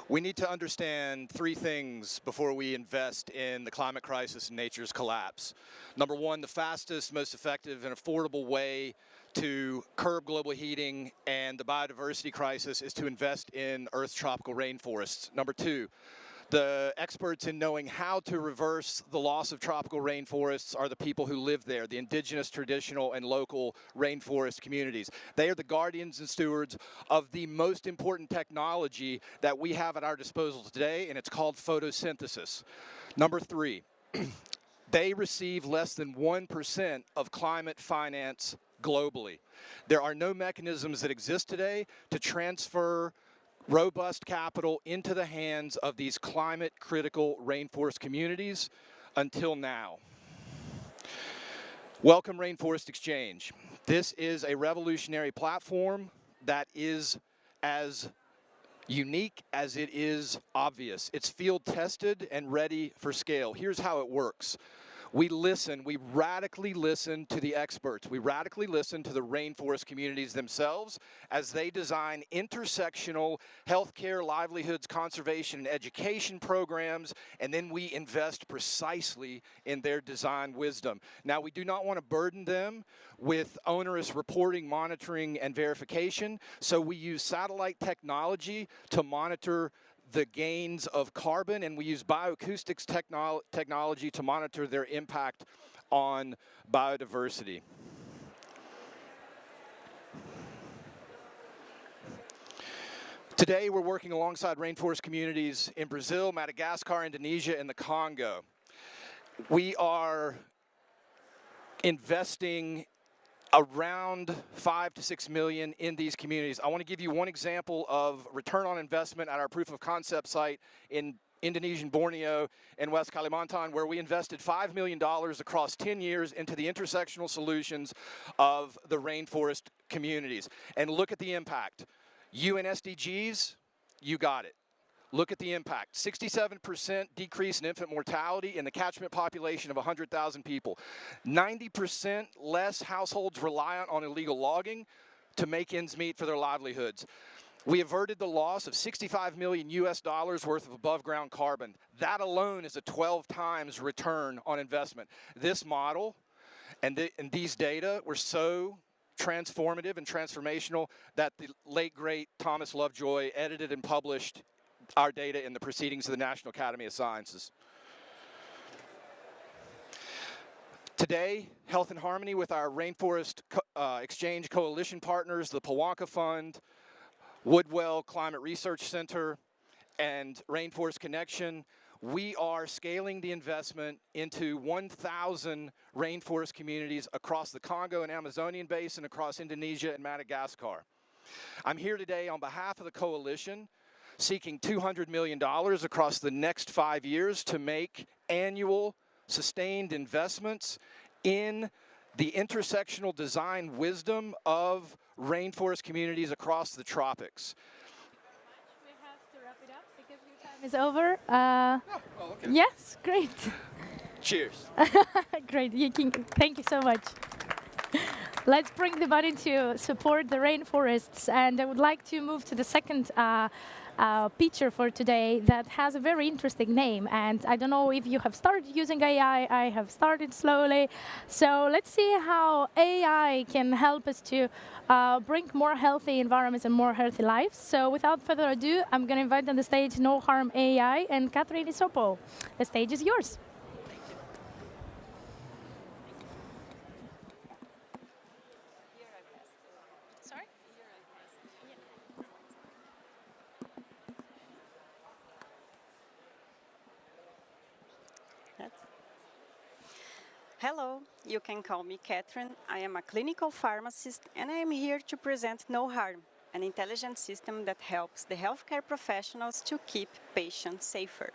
We need to understand three things before we invest in the climate crisis and nature's collapse. Number one, the fastest, most effective, and affordable way to curb global heating and the biodiversity crisis is to invest in Earth's tropical rainforests. Number two, the experts in knowing how to reverse the loss of tropical rainforests are the people who live there, the indigenous, traditional, and local rainforest communities. They are the guardians and stewards of the most important technology that we have at our disposal today, and it's called photosynthesis. Number three, they receive less than 1% of climate finance globally. There are no mechanisms that exist today to transfer robust capital into the hands of these climate-critical rainforest communities until now. Welcome Rainforest Exchange. This is a revolutionary platform that is as unique as it is obvious. It's field-tested and ready for scale. Here's how it works. We radically listen to the experts. We radically listen to the rainforest communities themselves as they design intersectional healthcare, livelihoods, conservation, and education programs, and then we invest precisely in their design wisdom. Now, we do not want to burden them with onerous reporting, monitoring, and verification, so we use satellite technology to monitor the gains of carbon, and we use bioacoustics technology to monitor their impact on biodiversity. Today, we're working alongside rainforest communities in Brazil, Madagascar, Indonesia, and the Congo. We are investing around 5 to 6 million in these communities. I want to give you one example of return on investment at our proof of concept site in Indonesian Borneo and West Kalimantan, where we invested $5 million across 10 years into the intersectional solutions of the rainforest communities. And look at the impact. UN SDGs, you got it. Look at the impact. 67% decrease in infant mortality in the catchment population of 100,000 people. 90% less households reliant on illegal logging to make ends meet for their livelihoods. We averted the loss of $65 million worth of above ground carbon. That alone is a 12 times return on investment. This model and these data were so transformative and transformational that the late great Thomas Lovejoy edited and published our data in the Proceedings of the National Academy of Sciences. Today, Health in Harmony with our Rainforest Exchange Coalition partners, the Pawanka Fund, Woodwell Climate Research Center, and Rainforest Connection, we are scaling the investment into 1,000 rainforest communities across the Congo and Amazonian basin, across Indonesia and Madagascar. I'm here today on behalf of the coalition, seeking $200 million across the next 5 years to make annual sustained investments in the intersectional design wisdom of rainforest communities across the tropics. We have to wrap it up because your time is over. Okay. Yes, great. Cheers. Great, thank you so much. Let's bring the money to support the rainforests, and I would like to move to the second feature for today that has a very interesting name, and I don't know if you have started using AI. I have started slowly, so let's see how AI can help us to bring more healthy environments and more healthy lives. So without further ado, I'm going to invite on the stage NoHarm.ai and Catherine Isopo. The stage is yours. Hello, you can call me Catherine. I am a clinical pharmacist and I am here to present NoHarm, an intelligent system that helps the healthcare professionals to keep patients safer.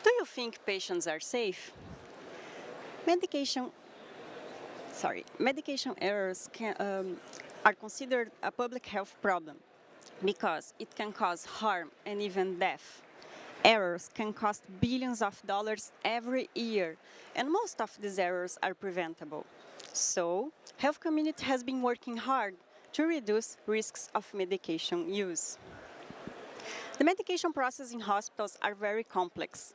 Do you think patients are safe? Medication errors are considered a public health problem because it can cause harm and even death. Errors can cost billions of dollars every year, and most of these errors are preventable. So, health community has been working hard to reduce risks of medication use. The medication process in hospitals are very complex,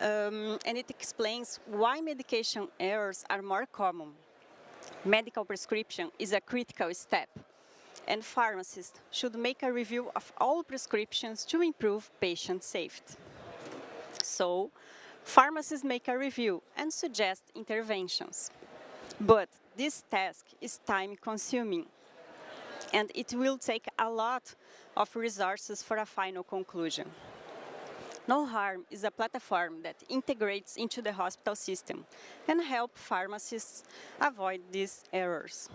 and it explains why medication errors are more common. Medical prescription is a critical step, and pharmacists should make a review of all prescriptions to improve patient safety. So, pharmacists make a review and suggest interventions. But this task is time-consuming, and it will take a lot of resources for a final conclusion. NoHarm is a platform that integrates into the hospital system and helps pharmacists avoid these errors.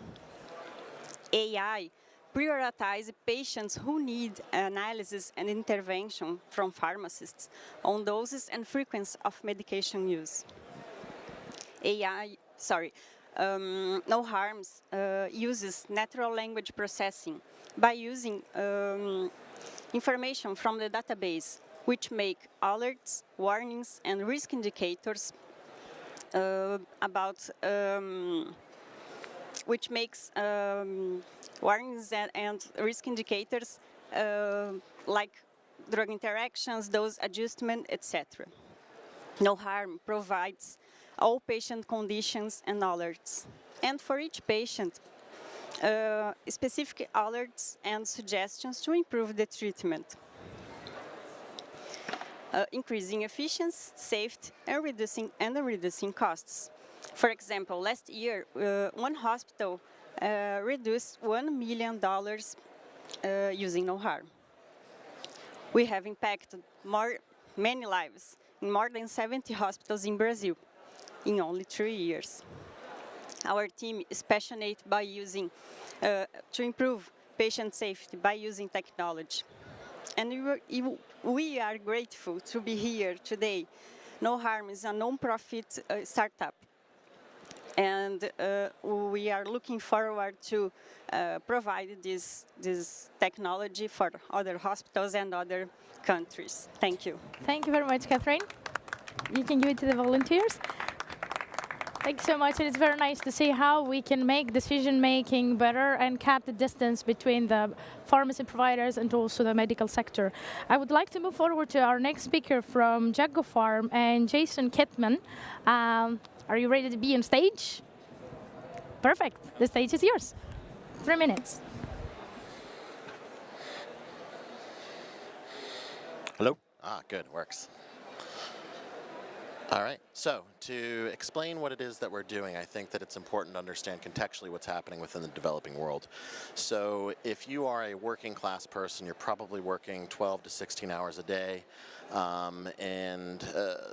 AI prioritizes patients who need analysis and intervention from pharmacists on doses and frequency of medication use. NoHarm uses natural language processing by using information from the database, which make alerts, warnings, and risk indicators which makes warnings and risk indicators like drug interactions, dose adjustment, etc. NoHarm provides all patient conditions and alerts, and for each patient, specific alerts and suggestions to improve the treatment. Increasing efficiency, safety, and reducing costs. For example, last year, one hospital reduced $1 million using NoHarm. We have impacted many lives in more than 70 hospitals in Brazil in only 3 years. Our team is passionate by using to improve patient safety by using technology. And we are grateful to be here today. NoHarm is a non-profit startup, and we are looking forward to provide this technology for other hospitals and other countries. Thank you. Thank you very much, Catherine. You can give it to the volunteers. Thanks so much. It's very nice to see how we can make decision-making better and cut the distance between the pharmacy providers and also the medical sector. I would like to move forward to our next speaker from Jungopharm and Jason Kittman. Are you ready to be on stage? Perfect. The stage is yours. 3 minutes. Hello? Good, works. All right, so to explain what it is that we're doing, I think that it's important to understand contextually what's happening within the developing world. So if you are a working class person, you're probably working 12 to 16 hours a day and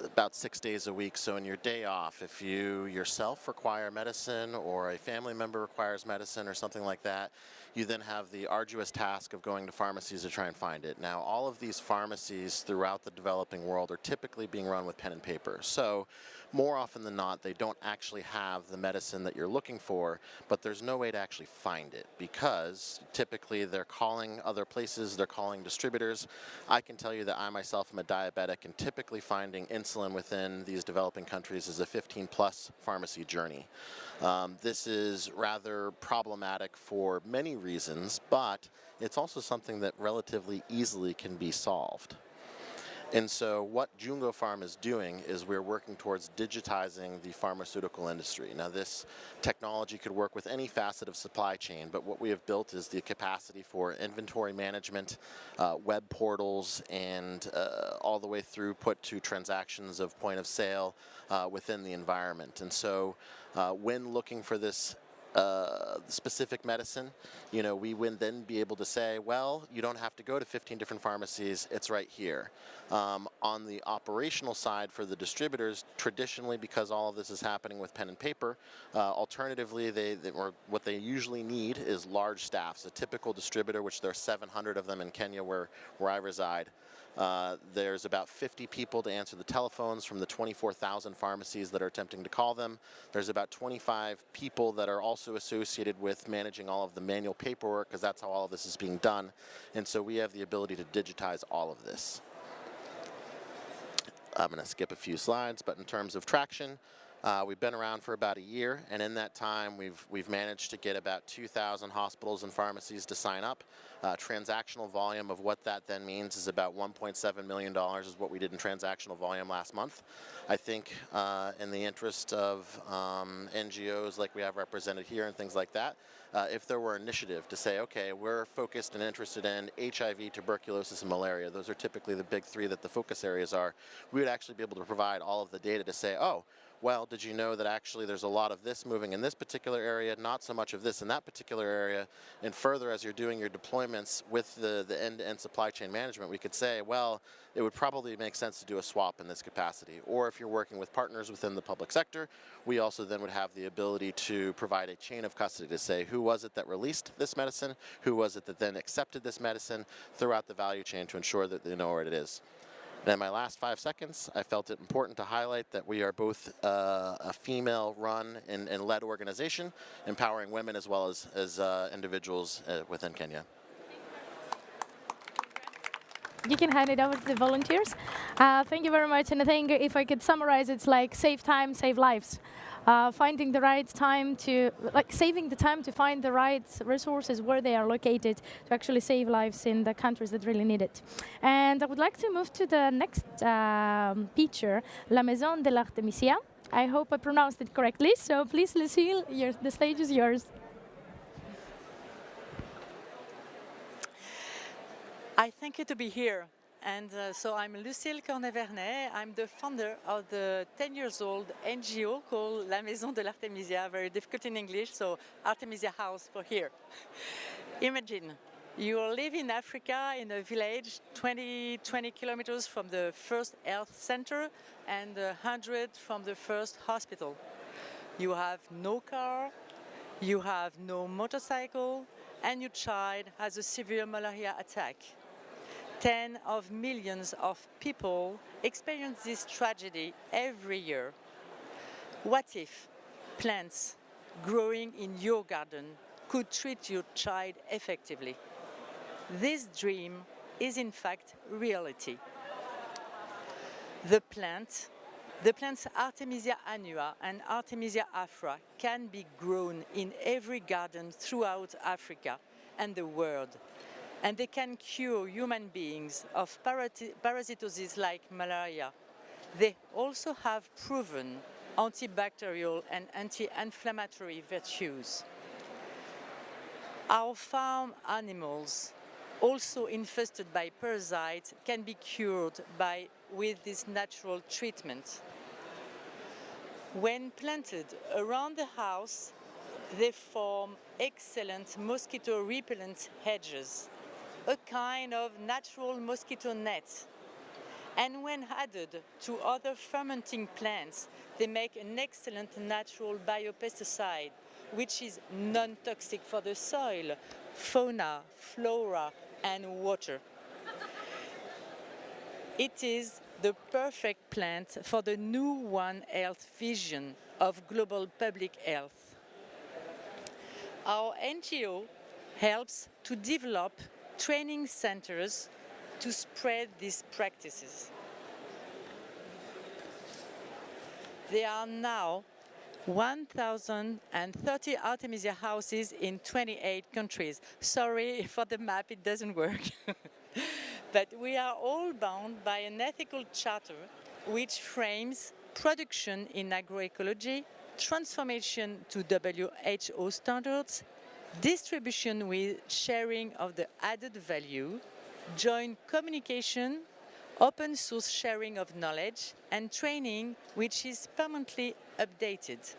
about 6 days a week. So in your day off, if you yourself require medicine or a family member requires medicine or something like that, you then have the arduous task of going to pharmacies to try and find it. Now, all of these pharmacies throughout the developing world are typically being run with pen and paper. So more often than not, they don't actually have the medicine that you're looking for, but there's no way to actually find it because typically they're calling other places, they're calling distributors. I can tell you that I myself am a diabetic, and typically finding insulin within these developing countries is a 15-plus pharmacy journey. This is rather problematic for many reasons, but it's also something that relatively easily can be solved. And so what Jungopharm is doing is we're working towards digitizing the pharmaceutical industry. Now, this technology could work with any facet of supply chain, but what we have built is the capacity for inventory management, web portals, and all the way through put to transactions of point of sale within the environment. And so when looking for this specific medicine, we would then be able to say, well, you don't have to go to 15 different pharmacies, it's right here. On the operational side for the distributors, traditionally, because all of this is happening with pen and paper, alternatively, what they usually need is large staffs. A typical distributor, which there are 700 of them in Kenya where I reside, there's about 50 people to answer the telephones from the 24,000 pharmacies that are attempting to call them. There's about 25 people that are also associated with managing all of the manual paperwork, because that's how all of this is being done. And so we have the ability to digitize all of this. I'm going to skip a few slides, but in terms of traction, We've been around for about a year, and in that time, we've managed to get about 2,000 hospitals and pharmacies to sign up. Transactional volume of what that then means is about $1.7 million is what we did in transactional volume last month. I think in the interest of NGOs like we have represented here and things like that, if there were initiative to say, okay, we're focused and interested in HIV, tuberculosis, and malaria, those are typically the big three that the focus areas are, we would actually be able to provide all of the data to say, oh, well, did you know that actually there's a lot of this moving in this particular area, not so much of this in that particular area, and further as you're doing your deployments with the end-to-end supply chain management, we could say, well, it would probably make sense to do a swap in this capacity. Or if you're working with partners within the public sector, we also then would have the ability to provide a chain of custody to say, who was it that released this medicine, who was it that then accepted this medicine throughout the value chain to ensure that they know where it is. And in my last 5 seconds, I felt it important to highlight that we are both a female-run and led organization, empowering women as well as individuals within Kenya. You can hand it over to the volunteers. Thank you very much. And I think if I could summarize, it's like save time, save lives. Finding the right time to, saving the time to find the right resources where they are located to actually save lives in the countries that really need it. And I would like to move to the next feature, La Maison de l'Artemisia. I hope I pronounced it correctly. So please, Lucille, the stage is yours. I thank you to be here. And so I'm Lucille Cornet-Vernet. I'm the founder of the 10-year-old NGO called La Maison de l'Artemisia, very difficult in English, so Artemisia House for here. Imagine, you live in Africa in a village 20 kilometers from the first health center and 100 from the first hospital. You have no car, you have no motorcycle, and your child has a severe malaria attack. 10 of millions of people experience this tragedy every year. What if plants growing in your garden could treat your child effectively? This dream is in fact reality. The plants Artemisia annua and Artemisia afra can be grown in every garden throughout Africa and the world. And they can cure human beings of parasitosis like malaria. They also have proven antibacterial and anti-inflammatory virtues. Our farm animals, also infested by parasites, can be cured with this natural treatment. When planted around the house, they form excellent mosquito repellent hedges, a kind of natural mosquito net. And when added to other fermenting plants, they make an excellent natural biopesticide, which is non-toxic for the soil, fauna, flora, and water. It is the perfect plant for the new One Health vision of global public health. Our NGO helps to develop training centers to spread these practices. There are now 1,030 Artemisia houses in 28 countries. Sorry for the map, it doesn't work. But we are all bound by an ethical charter which frames production in agroecology, transformation to WHO standards, distribution with sharing of the added value, joint communication, open source sharing of knowledge, and training which is permanently updated.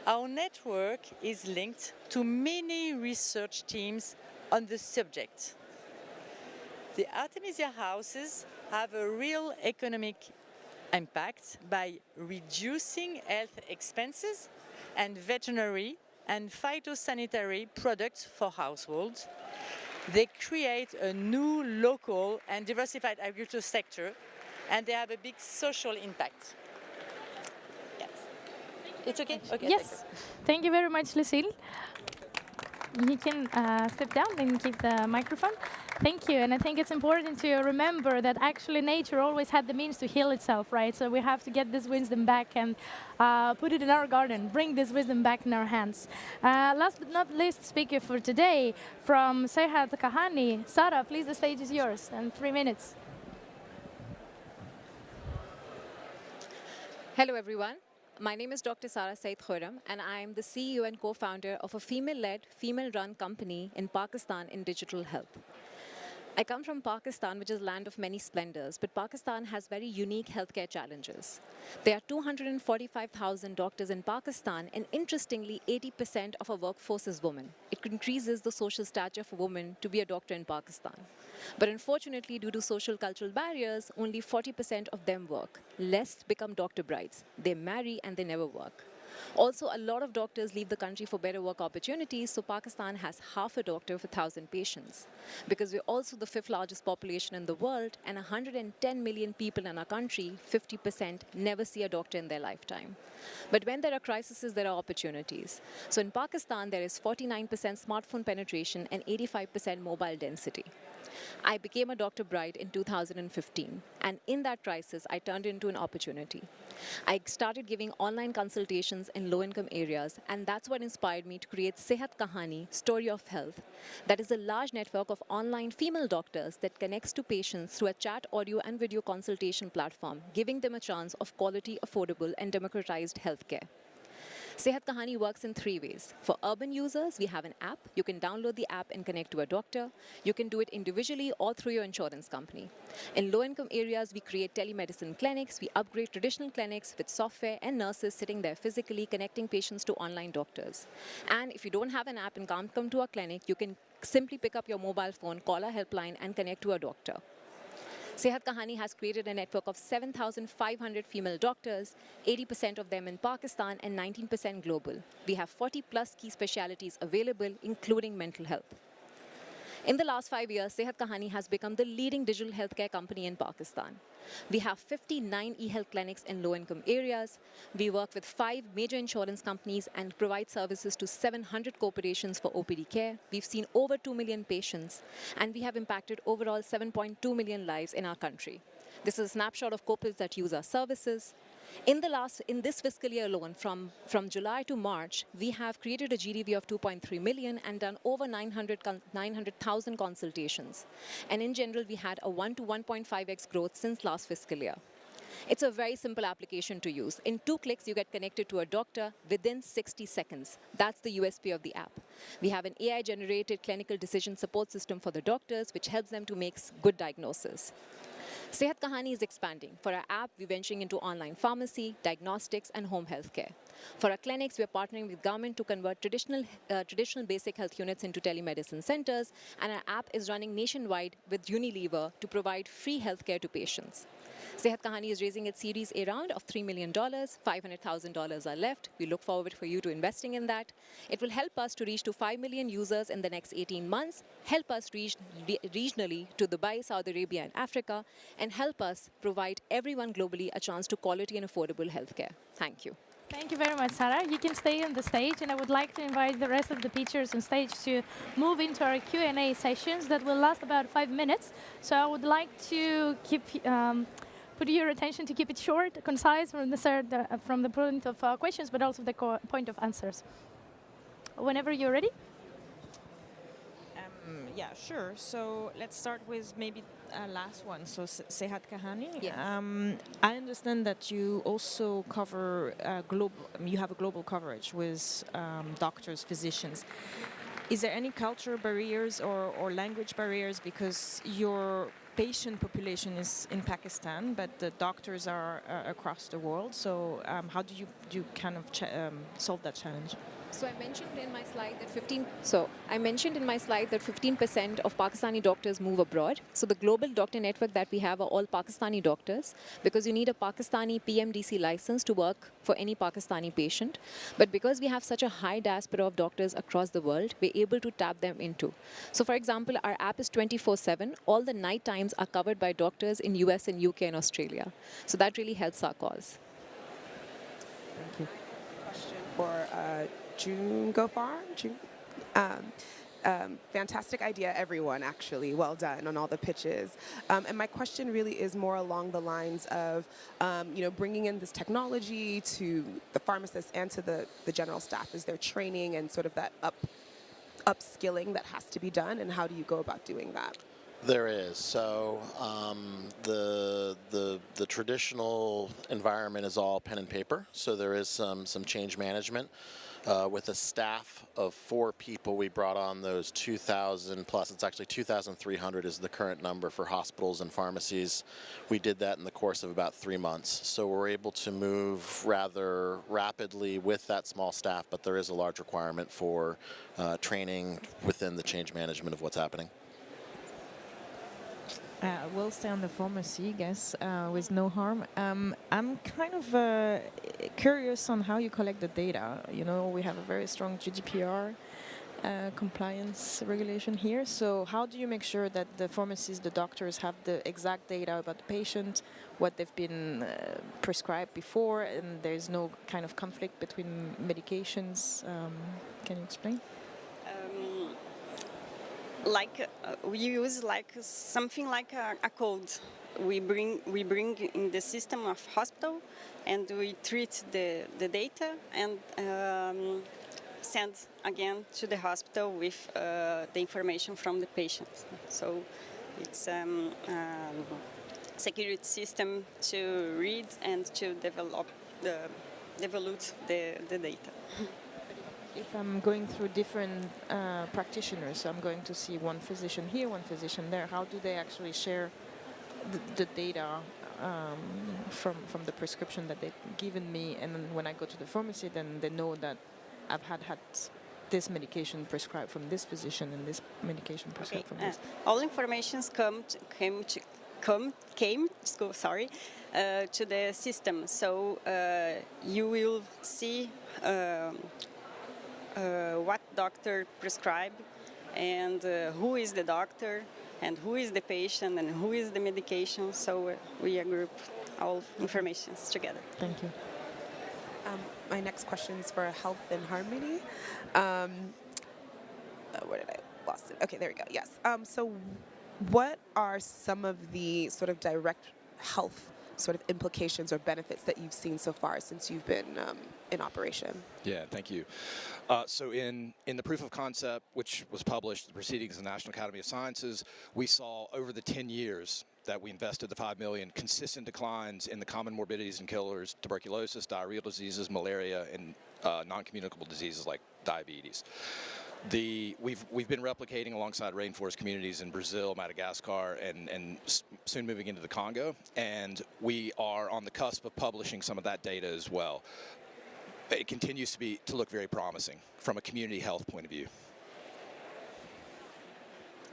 Our network is linked to many research teams on the subject. The Artemisia houses have a real economic impact by reducing health expenses and veterinary and phytosanitary products for households. They create a new local and diversified agriculture sector, and they have a big social impact. Yes. It's okay? Okay. Yes. Thank you very much, Lucille. You can step down and keep the microphone. Thank you, and I think it's important to remember that actually nature always had the means to heal itself, right? So we have to get this wisdom back and put it in our garden, bring this wisdom back in our hands. Last but not least speaker for today, from Sehat Kahani. Sarah, please, the stage is yours, and 3 minutes. Hello, everyone. My name is Dr. Sara Said Khurram, and I am the CEO and co-founder of a female-led, female-run company in Pakistan in digital health. I come from Pakistan, which is land of many splendors, but Pakistan has very unique healthcare challenges. There are 245,000 doctors in Pakistan, and interestingly, 80% of our workforce is women. It increases the social stature for women to be a doctor in Pakistan. But unfortunately, due to social cultural barriers, only 40% of them work. Less become doctor brides. They marry and they never work. Also, a lot of doctors leave the country for better work opportunities, so Pakistan has half a doctor for 1,000 patients. Because we're also the 5th largest population in the world, and 110 million people in our country, 50%, never see a doctor in their lifetime. But when there are crises, there are opportunities. So in Pakistan, there is 49% smartphone penetration and 85% mobile density. I became a doctor bride in 2015, and in that crisis, I turned it into an opportunity. I started giving online consultations in low-income areas, and that's what inspired me to create Sehat Kahani, Story of Health. That is a large network of online female doctors that connects to patients through a chat, audio, and video consultation platform, giving them a chance of quality, affordable, and democratized healthcare. Sehat Kahani works in 3 ways. For urban users, we have an app. You can download the app and connect to a doctor. You can do it individually or through your insurance company. In low-income areas, we create telemedicine clinics. We upgrade traditional clinics with software and nurses sitting there physically connecting patients to online doctors. And if you don't have an app and can't come to a clinic, you can simply pick up your mobile phone, call our helpline, and connect to a doctor. Sehat Kahani has created a network of 7,500 female doctors, 80% of them in Pakistan and 19% global. We have 40 plus key specialties available, including mental health. In the last 5 years, Sehat Kahani has become the leading digital healthcare company in Pakistan. We have 59 e-health clinics in low-income areas. We work with 5 major insurance companies and provide services to 700 corporations for OPD care. We've seen over 2 million patients, and we have impacted overall 7.2 million lives in our country. This is a snapshot of corporates that use our services. In this fiscal year alone, from July to March, we have created a GDV of 2.3 million and done over 900,000 consultations. And in general, we had a 1 to 1.5x growth since last fiscal year. It's a very simple application to use. In 2 clicks, you get connected to a doctor within 60 seconds. That's the USP of the app. We have an AI-generated clinical decision support system for the doctors, which helps them to make good diagnosis. Sehat Kahani is expanding. For our app, we're venturing into online pharmacy, diagnostics, and home healthcare. For our clinics, we're partnering with government to convert traditional basic health units into telemedicine centers, and our app is running nationwide with Unilever to provide free healthcare to patients. Sehat Kahani is raising its Series A round of $3 million. $500,000 are left. We look forward for you to investing in that. It will help us to reach to 5 million users in the next 18 months, help us reach regionally to Dubai, Saudi Arabia, and Africa, and help us provide everyone globally a chance to quality and affordable healthcare. Thank you. Thank you very much, Sarah. You can stay on the stage, and I would like to invite the rest of the speakers on stage to move into our Q&A sessions that will last about 5 minutes. So I would like to put your attention to keep it short, concise from the point of questions, but also the point of answers. Whenever you're ready. Yeah, sure. So let's start with maybe last one. So Sehat Kahani. Yes. I understand that you also cover you have a global coverage with doctors, physicians. Is there any cultural barriers or language barriers, because your patient population is in Pakistan, but the doctors are across the world? So how do you kind of solve that challenge? So I mentioned in my slide that 15% of Pakistani doctors move abroad. So the global doctor network that we have are all Pakistani doctors, because you need a Pakistani PMDC license to work for any Pakistani patient. But because we have such a high diaspora of doctors across the world, we're able to tap them into. So for example, our app is 24/7. All the night times are covered by doctors in US and UK and Australia. So that really helps our cause. Thank you. Question for Jungopharm. Fantastic idea, everyone, actually. Well done on all the pitches. And my question really is more along the lines of, bringing in this technology to the pharmacists and to the general staff. Is there training and sort of that upskilling that has to be done, and how do you go about doing that? There is. So the traditional environment is all pen and paper. So there is some change management. With a staff of 4 people, we brought on those 2,000 plus. It's actually 2,300 is the current number for hospitals and pharmacies. We did that in the course of about 3 months. So we're able to move rather rapidly with that small staff, but there is a large requirement for training within the change management of what's happening. We'll stay on the pharmacy, guess, with NoHarm. I'm kind of curious on how you collect the data. You know, we have a very strong GDPR compliance regulation here. So how do you make sure that the pharmacists, the doctors, have the exact data about the patient, what they've been prescribed before, and there's no kind of conflict between medications? Can you explain? We use something like a code. We bring in the system of hospital, and we treat the data and send again to the hospital with the information from the patient. So it's a security system to read and to develop the data. If I'm going through different practitioners, so I'm going to see one physician here, one physician there, how do they actually share the data from the prescription that they've given me? And then when I go to the pharmacy, then they know that I've had this medication prescribed from this physician and this medication prescribed from this. All informations came to the system. So you will see what doctor prescribed, and who is the doctor, and who is the patient, and who is the medication. So we group all informations together. Thank you. My next question is for Health and Harmony. Where did I lost it? Okay, there we go. Yes. So what are some of the sort of direct health sort of implications or benefits that you've seen so far since you've been in operation? Yeah, thank you. So in the proof of concept, which was published, the Proceedings of the National Academy of Sciences, we saw over the 10 years that we invested the $5 million, consistent declines in the common morbidities and killers, tuberculosis, diarrheal diseases, malaria, and non-communicable diseases like diabetes. We've been replicating alongside rainforest communities in Brazil, Madagascar, and soon moving into the Congo, and we are on the cusp of publishing some of that data as well. It continues to look very promising from a community health point of view.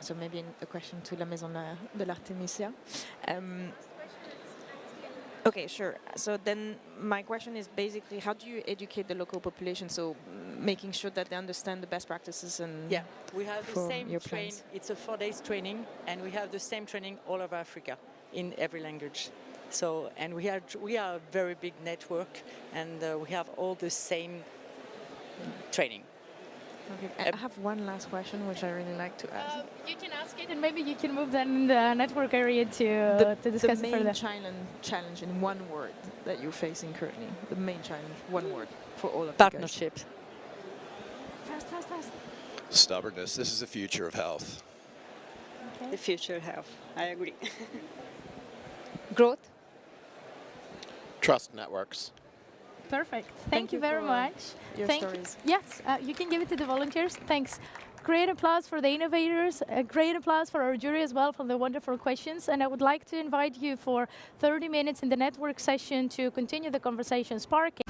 So maybe a question to la Maison de l'Artemisia. Okay, sure. So then my question is basically, how do you educate the local population? So making sure that they understand the best practices and yeah, we have the same your train. plans. It's a 4 days training, and we have the same training all over Africa in every language. So, and we are a very big network, and we have all the same training. Okay. I have one last question, which I really like to ask. You can ask it, and maybe you can move then in the network area to discuss it further. The main challenge in one word that you're facing currently. The main challenge, one word for all of Partnerships. Fast. Stubbornness. This is the future of health. Okay. The future of health. I agree. Growth. Trust networks. Perfect. Thank you very much. Your stories. Yes, you can give it to the volunteers. Thanks. Great applause for the innovators. A great applause for our jury as well for the wonderful questions. And I would like to invite you for 30 minutes in the network session to continue the conversation sparking.